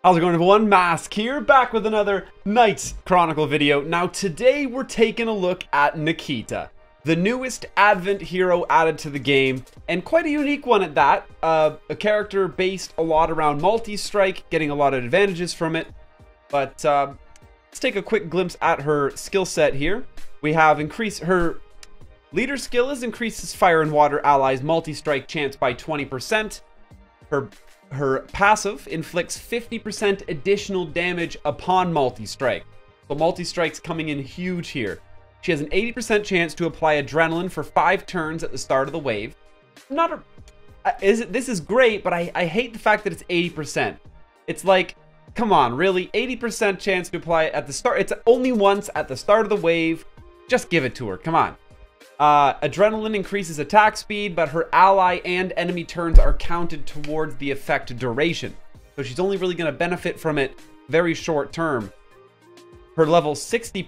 How's it going, everyone? Mask here, back with another Knights Chronicle video. Now today we're taking a look at Nikita, the newest Advent hero added to the game, and quite a unique one at that. A character based a lot around multi-strike, getting a lot of advantages from it. But let's take a quick glimpse at her skill set here. We have increased her leader skill is increases fire and water allies multi-strike chance by 20%. Her passive inflicts 50% additional damage upon multi-strike. So multi-strike's coming in huge here. She has an 80% chance to apply adrenaline for 5 turns at the start of the wave. This is great, but I hate the fact that it's 80%. It's like, come on, really? 80% chance to apply it at the start. It's only once at the start of the wave. Just give it to her. Come on. Adrenaline increases attack speed, but her ally and enemy turns are counted towards the effect duration. So she's only really going to benefit from it very short term. Her level 60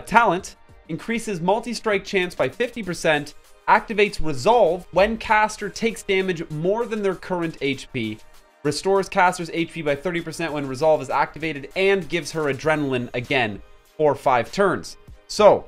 talent increases multi-strike chance by 50%, activates Resolve when caster takes damage more than their current HP, restores caster's HP by 30% when Resolve is activated, and gives her adrenaline again for 5 turns. So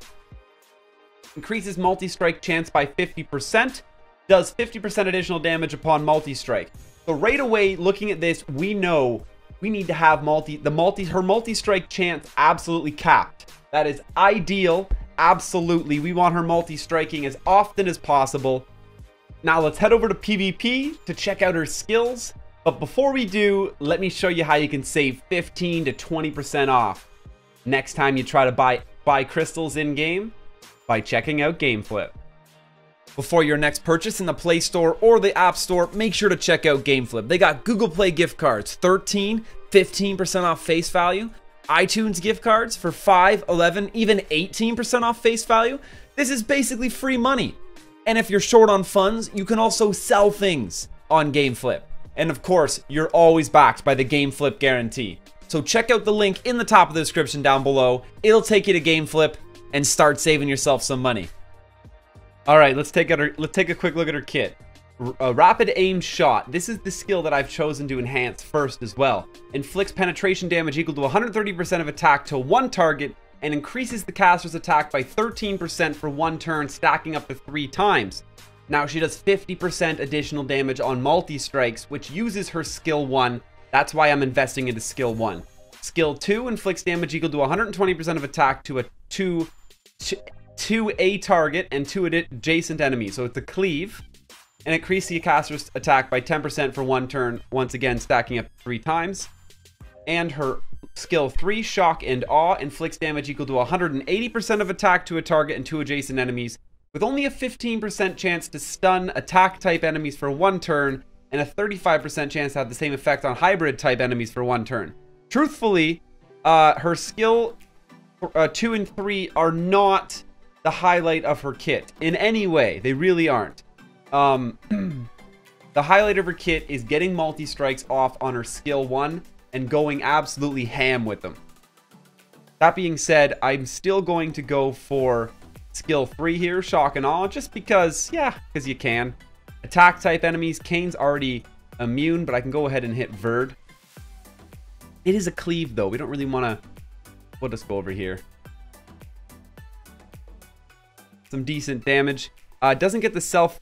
increases multi-strike chance by 50%, does 50% additional damage upon multi-strike. So right away, looking at this, we know we need to have her multi-strike chance absolutely capped. That is ideal. Absolutely. We want her multi-striking as often as possible. Now let's head over to PvP to check out her skills. But before we do, let me show you how you can save 15 to 20% off next time you try to buy crystals in-game by checking out GameFlip. Before your next purchase in the Play Store or the App Store, make sure to check out GameFlip. They got Google Play gift cards, 15% off face value. iTunes gift cards for 5, 11, even 18% off face value. This is basically free money. And if you're short on funds, you can also sell things on GameFlip. And of course, you're always backed by the GameFlip guarantee. So check out the link in the top of the description down below. It'll take you to GameFlip and start saving yourself some money. All right, let's take a quick look at her kit. Rapid aim shot. This is the skill that I've chosen to enhance first as well. Inflicts penetration damage equal to 130% of attack to one target and increases the caster's attack by 13% for 1 turn, stacking up to 3 times. Now she does 50% additional damage on multi-strikes, which uses her skill 1. That's why I'm investing into skill 1. Skill 2 inflicts damage equal to 120% of attack to a target and 2 adjacent enemies. So it's a cleave, and increase the caster's attack by 10% for 1 turn, once again stacking up 3 times. And her skill 3, shock and awe, inflicts damage equal to 180% of attack to a target and 2 adjacent enemies, with only a 15% chance to stun attack type enemies for 1 turn and a 35% chance to have the same effect on hybrid type enemies for 1 turn. Truthfully, her skill 2 and 3 are not the highlight of her kit in any way. They really aren't. The highlight of her kit is getting multi-strikes off on her skill 1 and going absolutely ham with them. That being said, I'm still going to go for skill 3 here, shock and awe, just because, yeah, because you can. Attack type enemies, Kane's already immune, but I can go ahead and hit Verd. It is a cleave though. We don't really want to. We'll just go over here. Some decent damage. Doesn't get the self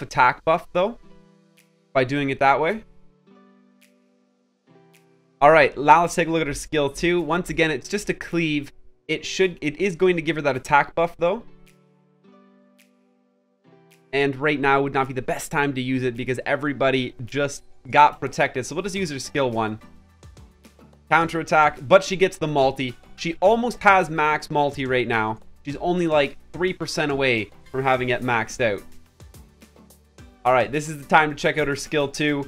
attack buff though by doing it that way. All right, now let's take a look at her skill 2. Once again, it's just a cleave. It is going to give her that attack buff though. And right now would not be the best time to use it because everybody just got protected. So we'll just use her skill 1. Counter attack, but she gets the multi. She almost has max multi right now. She's only like 3% away from having it maxed out. All right, this is the time to check out her skill 2.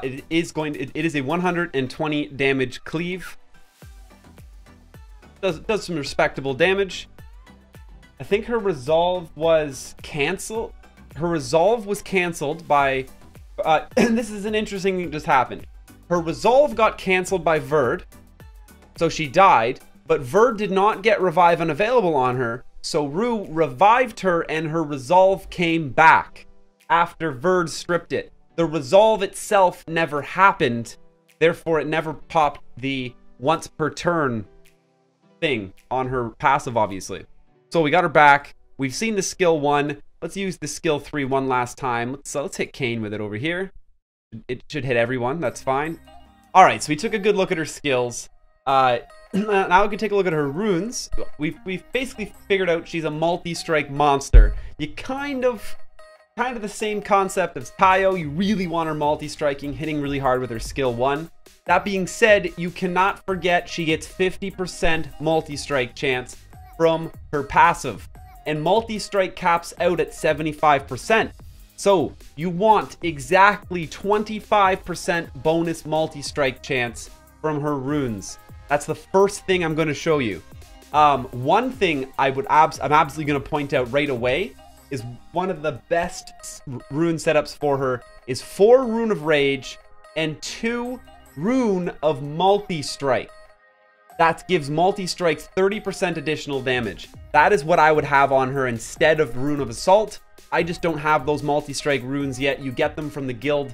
It is a 120 damage cleave. Does some respectable damage. I think her resolve was canceled. Her resolve was canceled by. And this is an interesting thing that just happened. Her resolve got canceled by Verd, so she died, but Verd did not get revive unavailable on her, so Rue revived her and her resolve came back after Verd stripped it. The resolve itself never happened, Therefore, it never popped the once per turn thing on her passive, obviously. So we got her back. We've seen the skill 1. Let's use the skill 3 one last time. Let's hit Kane with it over here. It should hit everyone. That's fine. All right, so we took a good look at her skills. Now we can take a look at her runes. We've basically figured out she's a multi-strike monster. You kind of the same concept as Tayo. You really want her multi-striking, hitting really hard with her skill 1. That being said, you cannot forget she gets 50% multi-strike chance from her passive. And multi-strike caps out at 75%. So you want exactly 25% bonus multi-strike chance from her runes. That's the first thing I'm going to show you. One thing I'm absolutely going to point out right away is one of the best rune setups for her is 4 Rune of Rage and 2 Rune of Multi-Strike. That gives multi-strikes 30% additional damage. That is what I would have on her instead of Rune of Assault. I just don't have those multi-strike runes yet. You get them from the guild,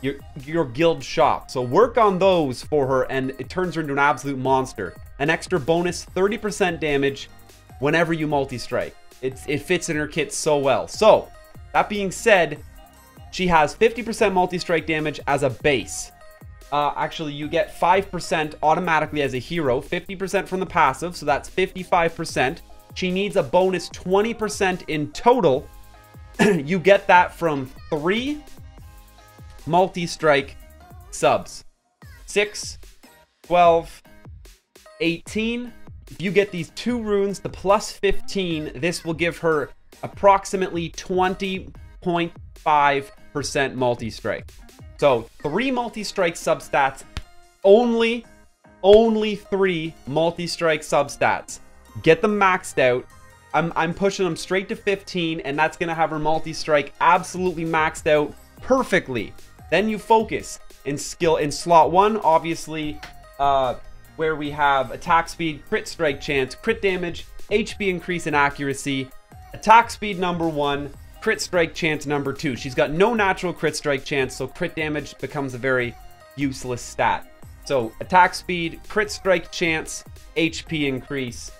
your guild shop. So work on those for her and it turns her into an absolute monster. An extra bonus 30% damage whenever you multi-strike. It fits in her kit so well. So that being said, she has 50% multi-strike damage as a base. Actually, you get 5% automatically as a hero, 50% from the passive, so that's 55%. She needs a bonus 20% in total. You get that from 3 multi-strike subs. 6, 12, 18. If you get these 2 runes, the plus 15, this will give her approximately 20.5% multi-strike. So 3 multi-strike substats, only 3 multi-strike substats. Get them maxed out. I'm pushing them straight to 15, and that's gonna have her multi-strike absolutely maxed out perfectly. Then you focus in skill in slot 1, obviously, where we have attack speed, crit strike chance, crit damage, HP increase, and accuracy. Attack speed number 1. Crit strike chance number 2. She's got no natural crit strike chance, so crit damage becomes a very useless stat. So attack speed, crit strike chance, HP increase,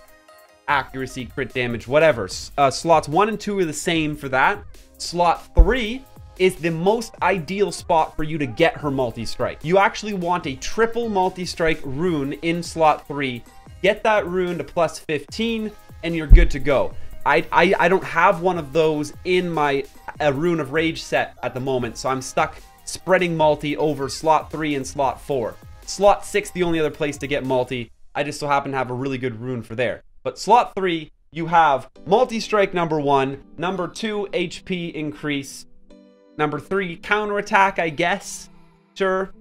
accuracy, crit damage, whatever. Slots 1 and 2 are the same for that. Slot 3 is the most ideal spot for you to get her multi-strike. You actually want a triple multi-strike rune in slot 3. Get that rune to plus 15 and you're good to go. I don't have one of those in my Rune of Rage set at the moment, so I'm stuck spreading multi over slot 3 and slot 4. Slot 6, the only other place to get multi. I just so happen to have a really good rune for there. But slot 3, you have multi-strike number 1, number 2, HP increase, number 3, counterattack, I guess. Sure,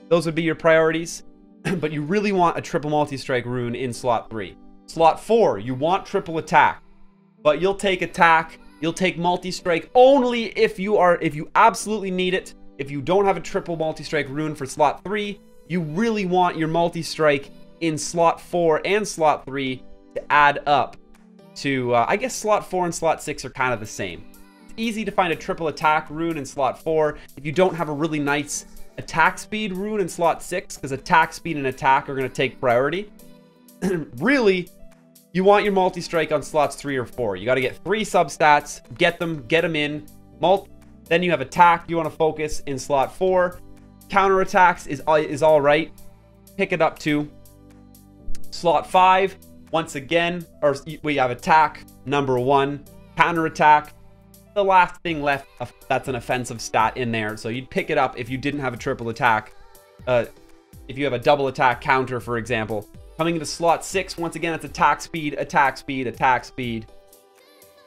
those would be your priorities. But you really want a triple multi-strike rune in slot 3. Slot 4, you want triple attack. But you'll take attack, you'll take multi-strike only if you absolutely need it. If you don't have a triple multi-strike rune for slot 3, you really want your multi-strike in slot 4 and slot 3 to add up to, I guess slot 4 and slot 6 are kind of the same. It's easy to find a triple attack rune in slot 4 if you don't have a really nice attack speed rune in slot 6, because attack speed and attack are going to take priority. Really, you want your multi-strike on slots 3 or 4. You got to get 3 substats, get them in. Then you have attack, you want to focus in slot 4. Counterattacks is all right. Pick it up to slot 5. Once again, or we have attack, number 1. Counterattack, the last thing left, that's an offensive stat in there. So you'd pick it up if you didn't have a triple attack. If you have a double attack counter, for example. Coming into slot 6, once again, it's attack speed, attack speed, attack speed.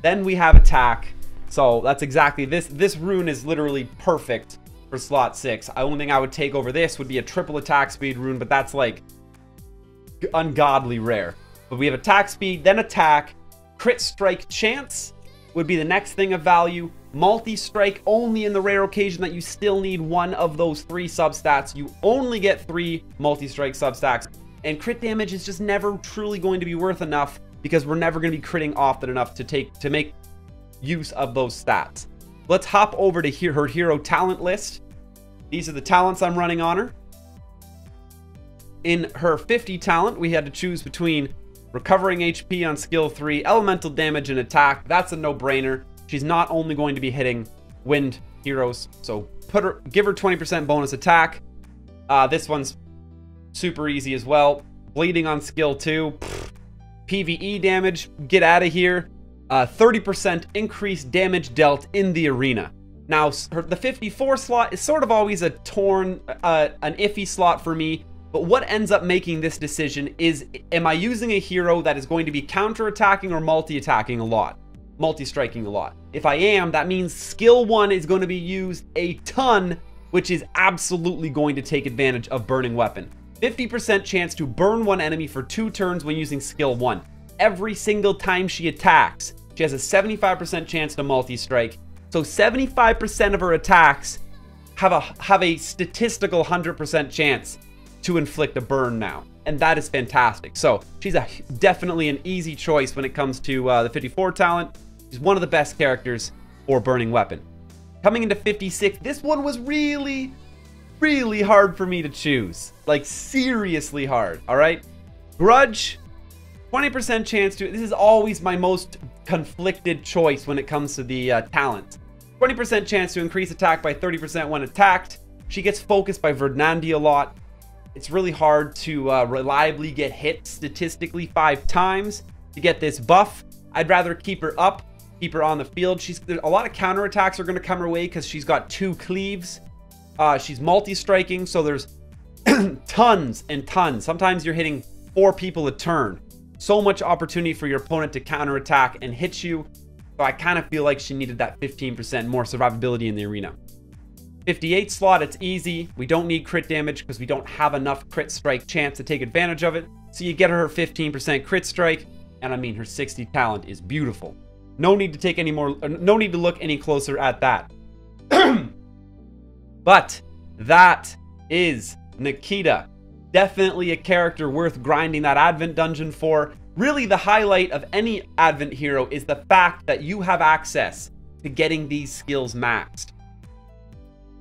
Then we have attack. So that's exactly this. This rune is literally perfect for slot 6. The only thing I would take over this would be a triple attack speed rune, but that's like ungodly rare. But we have attack speed, then attack. Crit strike chance would be the next thing of value. Multi-strike only in the rare occasion that you still need one of those 3 substats. You only get 3 multi-strike substats. And crit damage is just never truly going to be worth enough because we're never going to be critting often enough to make use of those stats. Let's hop over to her hero talent list. These are the talents I'm running on her. in her 50 talent, we had to choose between recovering HP on skill 3, elemental damage and attack. That's a no-brainer. She's not only going to be hitting wind heroes, so give her 20% bonus attack. This one's super easy as well. Bleeding on skill 2. PvE damage, get out of here. 30% increased damage dealt in the arena. Now, the 54 slot is sort of always a torn, an iffy slot for me. But what ends up making this decision is, am I using a hero that is going to be counter-attacking or multi-attacking a lot? Multi-striking a lot. If I am, that means skill 1 is going to be used a ton, which is absolutely going to take advantage of Burning Weapon. 50% chance to burn one enemy for 2 turns when using skill 1. Every single time she attacks, she has a 75% chance to multi-strike. So 75% of her attacks have a statistical 100% chance to inflict a burn now, and that is fantastic. So she's definitely an easy choice when it comes to the 54 talent. She's one of the best characters for Burning Weapon. Coming into 56, this one was really hard for me to choose, like seriously hard. All right, Grudge, 20% chance to, this is always my most conflicted choice when it comes to the talent. 20% chance to increase attack by 30% when attacked. She gets focused by Verdandi a lot. It's really hard to reliably get hit statistically 5 times to get this buff. I'd rather keep her up, keep her on the field. A lot of counterattacks are going to come her way because she's got 2 cleaves. She's multi-striking, so there's tons and tons. Sometimes you're hitting 4 people a turn. So much opportunity for your opponent to counterattack and hit you. So I kind of feel like she needed that 15% more survivability in the arena. 58 slot, it's easy. We don't need crit damage because we don't have enough crit strike chance to take advantage of it. So you get her 15% crit strike, and I mean her 60 talent is beautiful. No need to take any more, no need to look any closer at that. But that is Nikita. Definitely a character worth grinding that Advent dungeon for. Really, the highlight of any Advent hero is the fact that you have access to getting these skills maxed.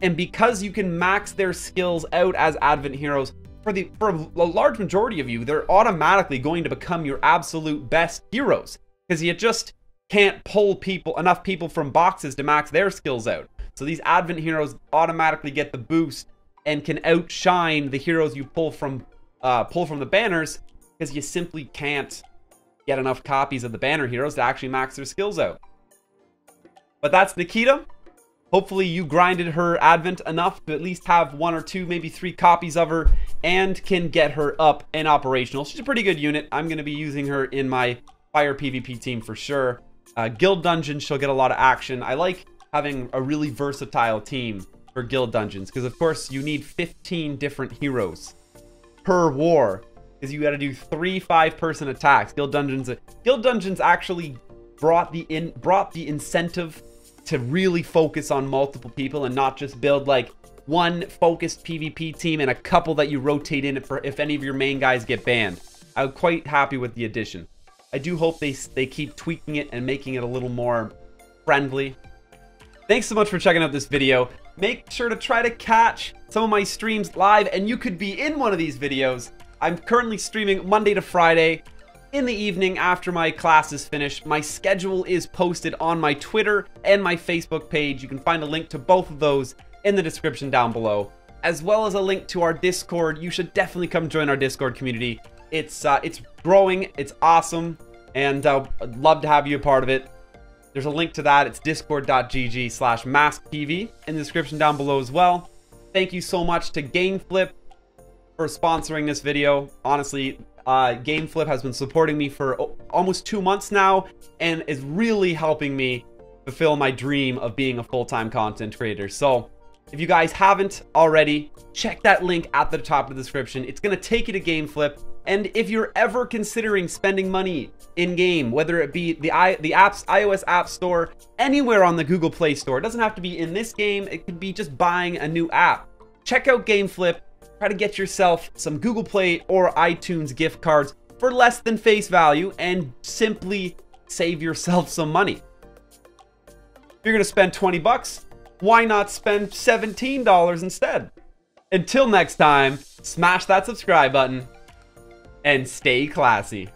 And because you can max their skills out as Advent heroes, for a large majority of you, they're automatically going to become your absolute best heroes. Because you just can't pull enough people from boxes to max their skills out. So these Advent heroes automatically get the boost and can outshine the heroes you pull from the banners, because you simply can't get enough copies of the banner heroes to actually max their skills out. But that's Nikita. Hopefully you grinded her Advent enough to at least have 1 or 2, maybe 3 copies of her and can get her up and operational. She's a pretty good unit. I'm going to be using her in my Fire PvP team for sure. Guild Dungeons, she'll get a lot of action. I like having a really versatile team for Guild Dungeons because, of course, you need 15 different heroes per war because you got to do 3 5-person attacks. Guild Dungeons actually brought the incentive to really focus on multiple people and not just build like one focused PvP team and a couple that you rotate in for if any of your main guys get banned. I'm quite happy with the addition. I do hope they keep tweaking it and making it a little more friendly. Thanks so much for checking out this video. Make sure to try to catch some of my streams live, and you could be in one of these videos. I'm currently streaming Monday to Friday in the evening after my class is finished. My schedule is posted on my Twitter and my Facebook page. You can find a link to both of those in the description down below, as well as a link to our Discord. You should definitely come join our Discord community. It's growing, it's awesome, and I'd love to have you a part of it. There's a link to that. It's discord.gg/masktv in the description down below as well. Thank you so much to GameFlip for sponsoring this video. Honestly, GameFlip has been supporting me for almost 2 months now and is really helping me fulfill my dream of being a full-time content creator. So if you guys haven't already, check that link at the top of the description. It's going to take you to GameFlip. And if you're ever considering spending money in-game, whether it be the iOS App Store, anywhere on the Google Play Store, it doesn't have to be in this game, it could be just buying a new app. Check out GameFlip, try to get yourself some Google Play or iTunes gift cards for less than face value and simply save yourself some money. If you're gonna spend 20 bucks, why not spend $17 instead? Until next time, smash that subscribe button, and stay classy.